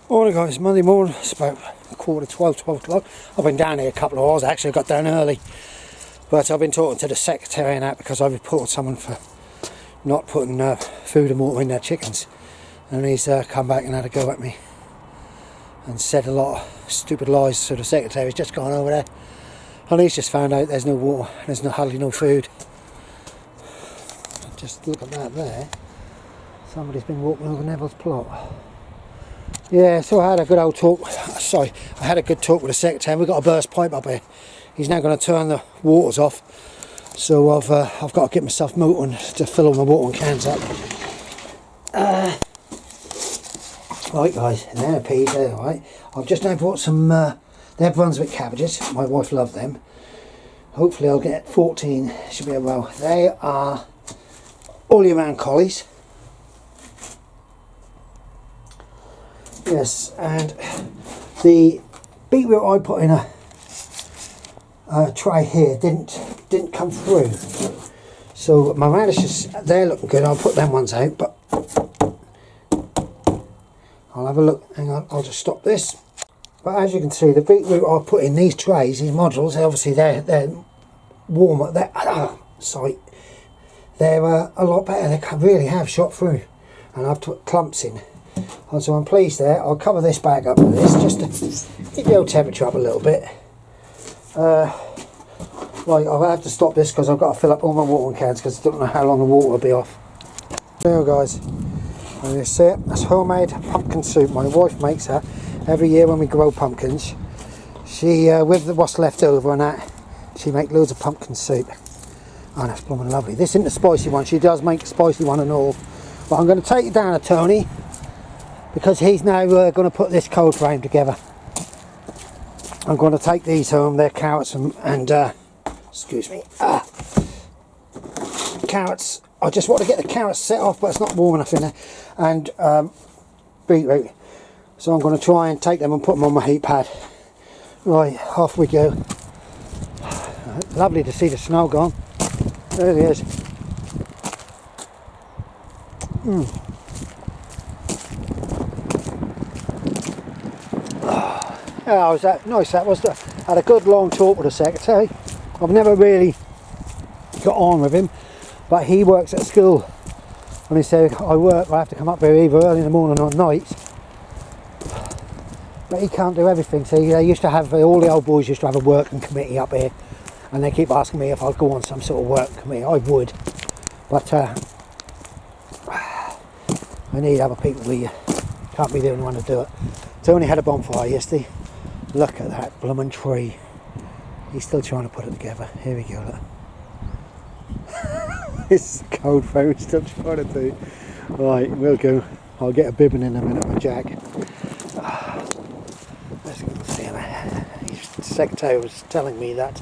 Morning guys, Monday morning, it's about 12 o'clock. I've been down here a couple of hours, actually I got down early. But I've been talking to the secretary and that because I reported someone for not putting food and water in their chickens. And he's come back and had a go at me. And said a lot of stupid lies, so the secretary's just gone over there. And he's just found out there's no water, there's hardly no food. Just look at that there. Somebody's been walking over Neville's plot. Yeah, so I had a good old talk. Sorry, I had a good talk with the secretary. We've got a burst pipe up here. He's now going to turn the waters off. So I've got to get myself motoring to fill all my watering cans up. Right guys, and they're peas there, right? I've just now bought some, they're Brunswick cabbages. My wife loved them. Hopefully I'll get 14, should be a row. They are all year round collies. Yes, and the beetroot I put in a tray here didn't come through. So my radishes, they're looking good. I'll put them ones out, but I'll have a look. Hang on, I'll just stop this. But as you can see, the beetroot I put in these trays, these modules, obviously they're warmer. Sorry, they're a lot better. They really have shot through, and I've put clumps in. And so I'm pleased there. I'll cover this bag up with this just to keep the old temperature up a little bit. Right, I'll have to stop this because I've got to fill up all my watering cans because I don't know how long the water will be off. There you go guys. And you see it? That's homemade pumpkin soup. My wife makes that every year when we grow pumpkins. She, with what's left over and that, she makes loads of pumpkin soup. Oh, that's blooming lovely. This isn't the spicy one. She does make a spicy one and all. But I'm going to take it down to Tony, because he's now going to put this cold frame together. I'm going to take these home. They're carrots and excuse me, carrots. I just want to get the carrots set off, but it's not warm enough in there. And beetroot. So I'm going to try and take them and put them on my heat pad. Right, off we go. Lovely to see the snow gone. There it is. Oh, was that nice? That was. Had a good long talk with the secretary. I've never really got on with him, but he works at school. And he said, I have to come up here either early in the morning or night. But he can't do everything. So they used to have, all the old boys used to have a working committee up here, and they keep asking me if I'd go on some sort of work committee. I would, but I need other people with you. Can't be the only one to do it. Tony had a bonfire yesterday. Look at that blooming tree. He's still trying to put it together. Here we go, look. This cold phone still trying to do. Right, we'll go. I'll get a bibbing in a minute with Jack. Let's go see him. The secretary was telling me that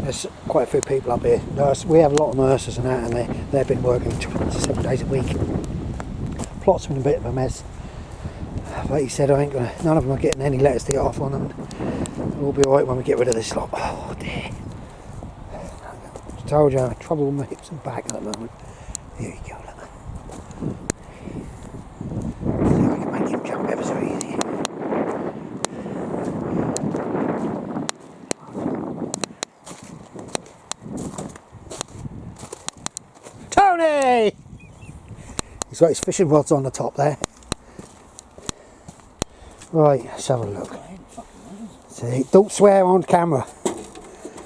there's quite a few people up here. We have a lot of nurses and that, and they've been working 7 days a week. Plot's been a bit of a mess. But he said none of them are getting any letters to get off on them. We'll be alright when we get rid of this lot. Oh dear. I told you I have trouble with my hips and back at the moment. Here you go, look. See if I can make him jump ever so easy. Tony! He's got his fishing rods on the top there. Right, let's have a look. See, don't swear on camera.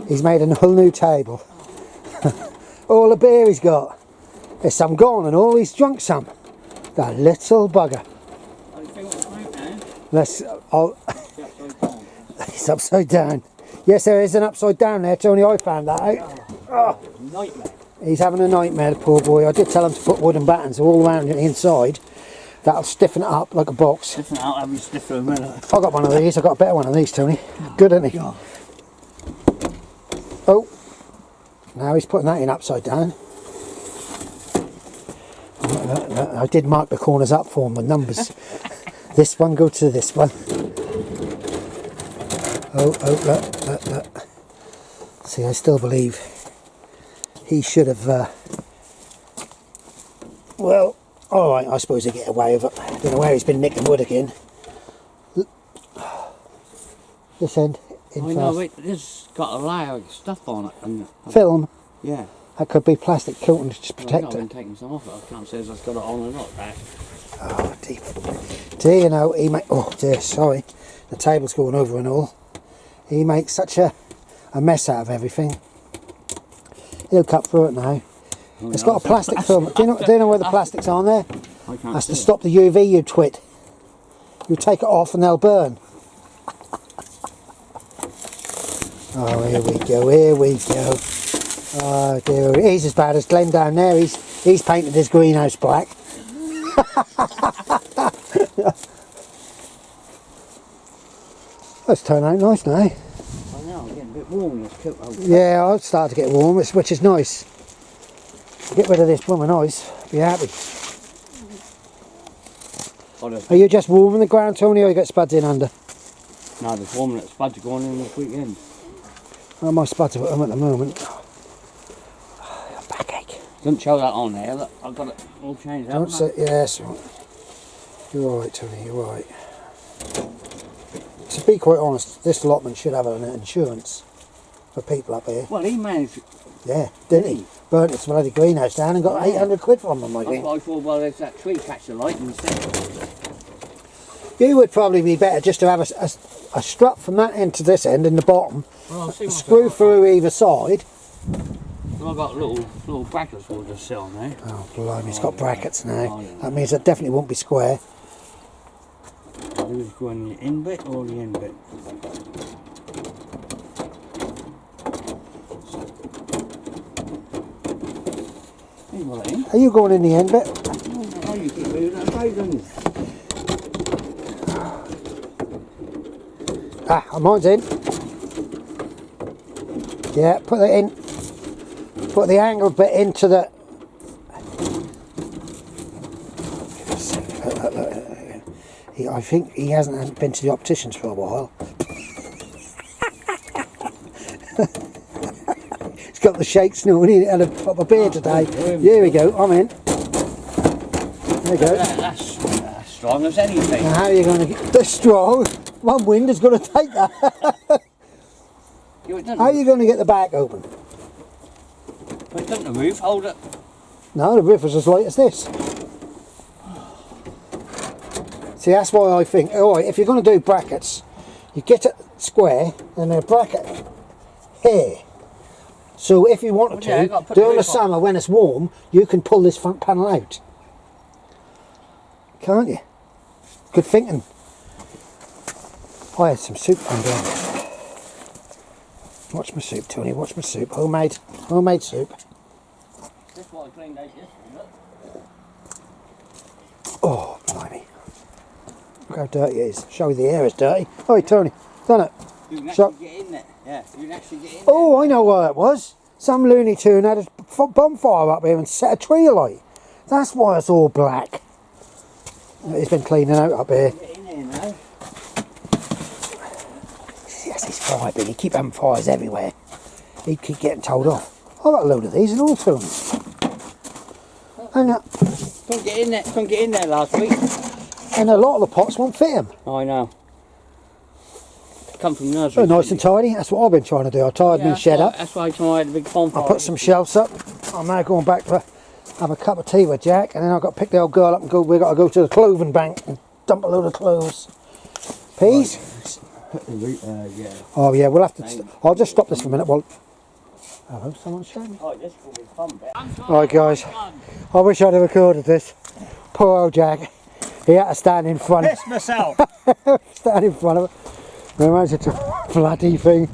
He's made a whole new table. All the beer he's got. There's some gone and all he's drunk some. That little bugger. He's upside down. Yes, there is an upside down there, Tony. I found that out. Oh. Nightmare. He's having a nightmare, the poor boy. I did tell him to put wooden battens all around the inside. That'll stiffen it up like a box. Stiffen it out, have you stiff for a minute? I got one of these. I got a better one of these, Tony. Good, isn't he? God. Oh, now he's putting that in upside down. I did mark the corners up for him with numbers. This one go to this one. Oh, look. See, I still believe he should have. Well. Alright, I suppose they get away with it. I don't know where he's been nicking wood again. This end in I know, first. this got a layer of stuff on it. And, Film. yeah. That could be plastic coating to just Well, protect I've it. been taking some off it. I can't say if I've got it on or not. That. Oh, deep. Dear, you know, he make. Oh dear, sorry. The table's going over and all. He makes such a mess out of everything. He'll cut through it now. Oh, It's no, got a plastic film. Do you know where the plastic's on there? I can't That's see to it. stop the UV, you twit. You take it off and they'll burn. Oh, here we go, here we go. Oh dear, he's as bad as Glenn down there. He's painted his greenhouse black. That's turned out nice now. I know, I'm getting a bit warm in this coat. Oh, Yeah, I've started to get warm, which is nice. Get rid of this blooming ice, be happy. Are you just warming the ground, Tony, or you got spuds in under? no, there's warming at Spuds are going in this weekend. Oh, my spuds are at home at the moment. Backache. Don't show that on there. Look, I've got it all changed out. Don't say, yes. You're all right, Tony, you're all right. To be quite honest, this allotment should have an insurance for people up here. Well, he managed. Yeah, didn't he? Burnt his bloody greenhouse down and got 800 quid from them, I That's think. why I thought, well, there's that tree catch the light instead. You would probably be better just to have a strut from that end to this end in the bottom, Well, I'll see what screw through either side. Well, I've got little brackets we'll just sit on there. Oh, blimey, it's got brackets now. Oh, yeah. That means it definitely won't be square. Do this go in the in bit or the end bit? Hey, well, it in. Are you going in the end bit? Oh, you keep moving that frozen. Ah, mine's in. Yeah, put it in. Put the angled bit into the... I think he hasn't been to the opticians for a while. He's got the shakes now and he had a pop of beer today. Here we go, I'm in. There we go. That's strong as anything. Now how are you going to get this strong? One wind is going to take that. How are you going to get the back open? But don't the roof hold it? No, the roof is as light as this. See, that's why I think, alright, if you're going to do brackets, you get it square and a bracket here. So if you wanted Well, yeah, you to, gotta put the during the roof on. summer when it's warm, you can pull this front panel out. Can't you? Good thinking. I had some soup on there. Watch my soup, Tony, watch my soup. Homemade soup. This is what I cleaned out yesterday, look. Oh, blimey. Look how dirty it is. Show you the air is dirty. Oh, Tony, done it. You can So- actually get in there. Yeah, you can actually get in there. Oh, I know why it was. Some Looney Tune had a bonfire up here and set a tree alight. That's why it's all black. He's been cleaning out up here. Get in there now. Yes, he's fire-big. He keep having fires everywhere. He'd keep getting told off. I've got a load of these in all tunes. And Couldn't get in there last week. a lot of the pots won't fit him. Oh, I know. Come from nursery. They're nice and tidy. That's what I've been trying to do. I tied my shed up. That's why I had a big bonfire. I put some shelves up. I'm now going back to have a cup of tea with Jack, and then I've got to pick the old girl up and go. We've got to go to the clothing bank and dump a load of clothes. Peas? Yeah. Oh yeah, we'll have to. I'll just stop this for a minute. Well, hello, someone's showing. Oh, this will be fun. Right, guys. I wish I'd have recorded this. Poor old Jack. He had to stand in front. Piss myself. Stand in front of it. Imagine it's a bloody thing.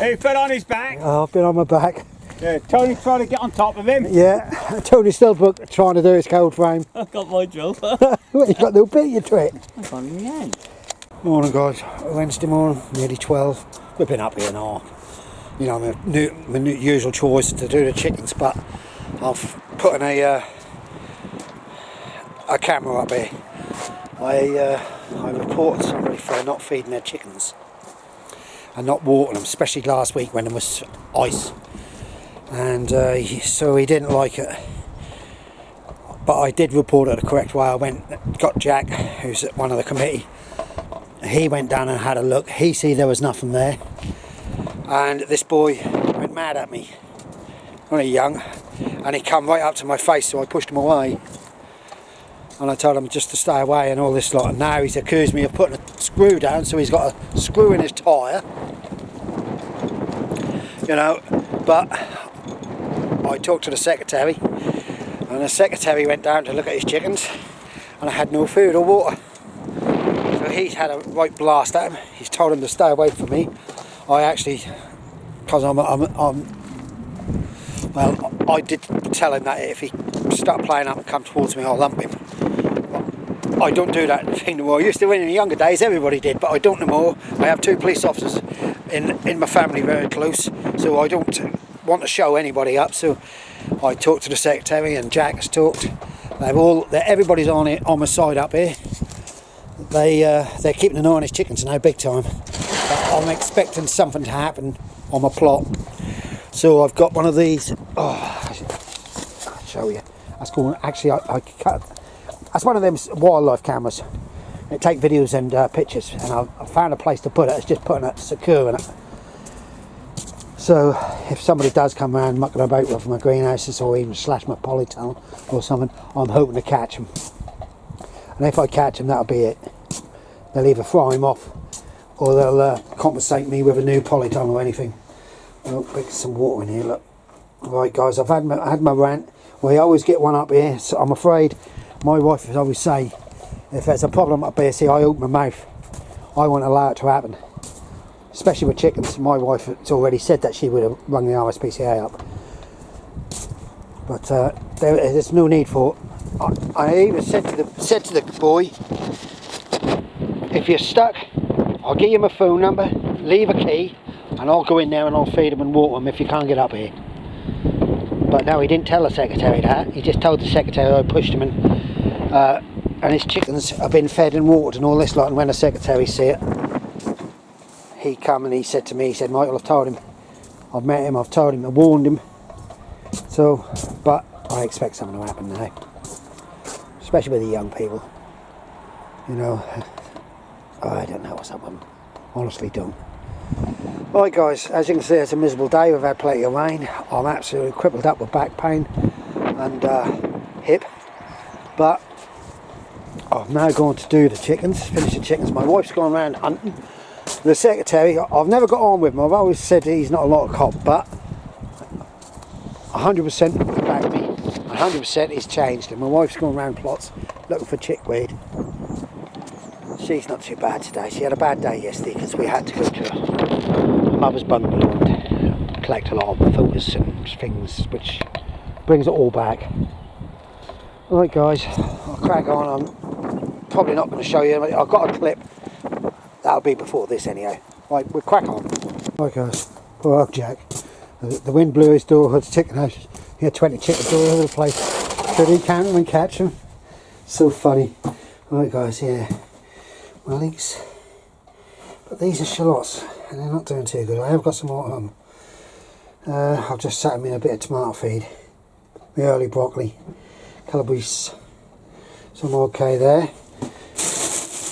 He fell on his back. Oh, I've been on my back. Yeah, Tony tried to get on top of him. Yeah, Tony's still trying to do his cold frame. I got my drill. Well, you've got no bit you to it. I got in the end. Morning, guys. Wednesday morning, nearly 12. We've been up here now. You know, my new usual chores to do the chickens, but I've put in a camera up here. I reported somebody for not feeding their chickens and not watering them, especially last week when there was ice. And so he didn't like it. But I did report it the correct way. I got Jack, who's one of the committee, he went down and had a look. He see there was nothing there, and this boy went mad at me, only young, and he come right up to my face, so I pushed him away. And I told him just to stay away and all this lot, and now he's accused me of putting a screw down, so he's got a screw in his tyre, you know. But I talked to the secretary, and the secretary went down to look at his chickens, and I had no food or water. So he's had a right blast at him. He's told him to stay away from me. I actually, because well, I did tell him that if he started playing up and come towards me, I'll lump him. But I don't do that thing no more. I used to, in the younger days, everybody did, but I don't no more. I have 2 police officers in my family very close, so I don't want to show anybody up. So I talked to the secretary, and Jack has talked. Everybody's on my side up here. They're keeping an eye on his chickens now, big time. But I'm expecting something to happen on my plot. So I've got one of these. Oh, I'll show you. That's cool. Actually, I cut. That's one of them wildlife cameras. It take videos and pictures, and I found a place to put it. It's just putting a secure in it. So if somebody does come around mucking about with my greenhouses, or even slash my polytunnel or something, I'm hoping to catch them. And if I catch them, that'll be it. They'll either fry him off, or they'll compensate me with a new polytunnel or anything. Oh, get some water in here, look. Right guys, I've had my rant. We always get one up here, so I'm afraid my wife would always say, if there's a problem up here, see, I open my mouth. I won't allow it to happen. Especially with chickens. My wife has already said that she would have rung the RSPCA up. But there's no need for it. I even said to the boy, if you're stuck, I'll give you my phone number, leave a key, and I'll go in there and I'll feed them and water them if you can't get up here. But no, he didn't tell the secretary that. He just told the secretary I pushed him, and his chickens have been fed and watered and all this lot. And when the secretary see it, he come and he said to me, he said, Michael, I've told him, I've met him, I've told him, I warned him. So, but I expect something to happen now, especially with the young people. You know, I don't know what's up with them. Honestly don't. Right guys, as you can see, it's a miserable day. We've had plenty of rain. I'm absolutely crippled up with back pain and hip. But I'm now going to do the chickens, finish the chickens. My wife's gone around hunting. The secretary, I've never got on with him. I've always said he's not a lot of cop, but 100% back me. 100% he's changed. And my wife's gone around plots looking for chickweed. She's not too bad today. She had a bad day yesterday because we had to go to her mother's bungalow and collect a lot of photos and things, which brings it all back. Right guys, I'll crack on. I'm probably not going to show you. I've got a clip. That'll be before this anyhow. Right, we'll crack on. Right guys, poor old Jack. The wind blew his door, had chicken house. He had 20 chickens all over the place. Could he count them and catch them? So funny. Right guys, yeah. My leeks. But these are shallots, and they're not doing too good. I have got some more at home. I've just sat them in a bit of tomato feed. My early broccoli. Calabrese. Some okay there.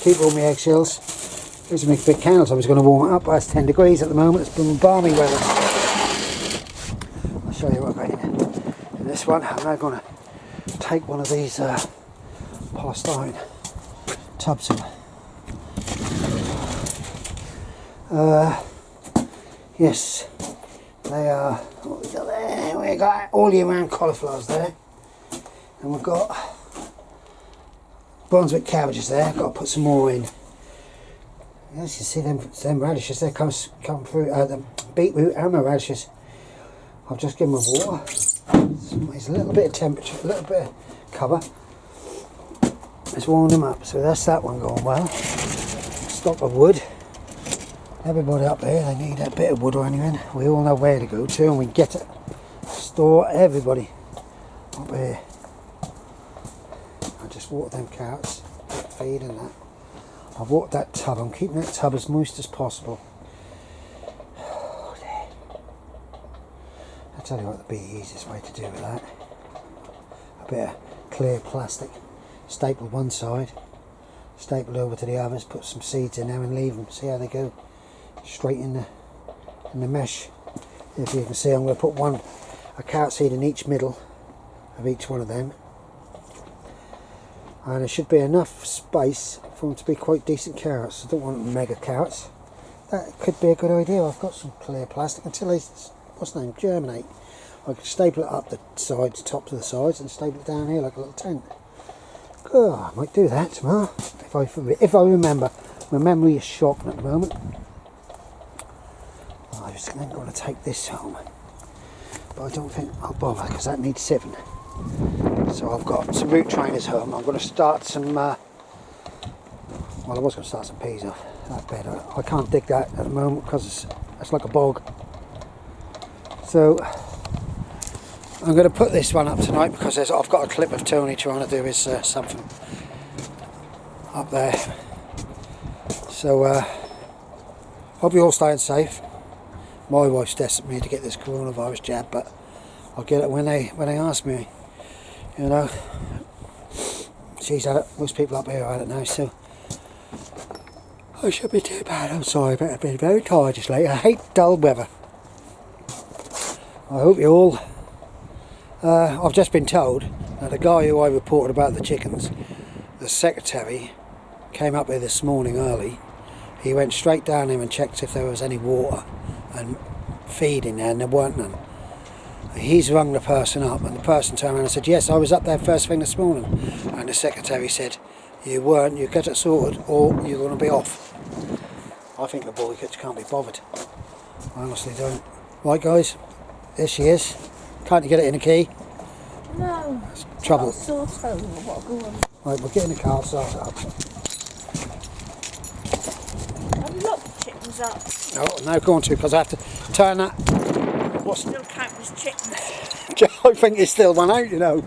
Keep all my eggshells. These are my big candles. I was going to warm it up, but it's 10 degrees at the moment. It's been balmy weather. I'll show you what I've got in this one. I'm now going to take one of these polystyrene tubs in. Yes, they are. What we got there? We got all year round cauliflowers there, and we've got Brunswick cabbages there. I've got to put some more in. As you see, them radishes, they come through. The beetroot and the radishes. I've just given them water. It's a little bit of temperature, a little bit of cover. Let's warm them up. So that's that one going well. Stock of wood. Everybody up here, they need a bit of wood or anything. We all know where to go to, and we get it. Store everybody up here. I just water them carrots, feed and that. I've watered that tub. I'm keeping that tub as moist as possible. Oh, I'll tell you what, the easiest way to do with that. A bit of clear plastic stapled one side, staple over to the others, put some seeds in there and leave them, see how they go straight in the mesh. If you can see, I'm going to put a carrot seed in each middle of each one of them, and there should be enough space for them to be quite decent carrots. I don't want mega carrots. That could be a good idea. I've got some clear plastic until they, what's the name, germinate. I could staple it up the sides, tops of the sides, and staple it down here like a little tent. Oh, I might do that tomorrow if I remember. My memory is shocking at the moment. I was then going to take this home, but I don't think I'll bother because that needs sieving. So I've got some root trainers home. I'm going to start some. Well, I was going to start some peas off that bed. I can't dig that at the moment because it's like a bog. So I'm going to put this one up tonight because I've got a clip of Tony trying to do his something up there. So hope you're all staying safe. My wife's desperate me to get this coronavirus jab, but I'll get it when they ask me. You know, she's had it. Most people up here had it now, so I should be too bad. I'm sorry, but I've been very tired just lately. I hate dull weather. I hope you all. I've just been told that the guy who I reported about the chickens, the secretary, came up here this morning early. He went straight down here and checked if there was any water and feed in there, and there weren't none. He's rung the person up, and the person turned around and said, yes, I was up there first thing this morning. And the secretary said, you weren't, you get it sorted or you're going to be off. I think the boy can't be bothered. I honestly don't. Right guys, there she is. Can't you get it in a key? No. It's trouble. I've got a sore toe. I've got to go on. Right, we'll get in the car, start it up. I've locked the chickens up. Oh, no, go on to, because I have to turn that. What's Still count as chickens. I think it's still one out, you know.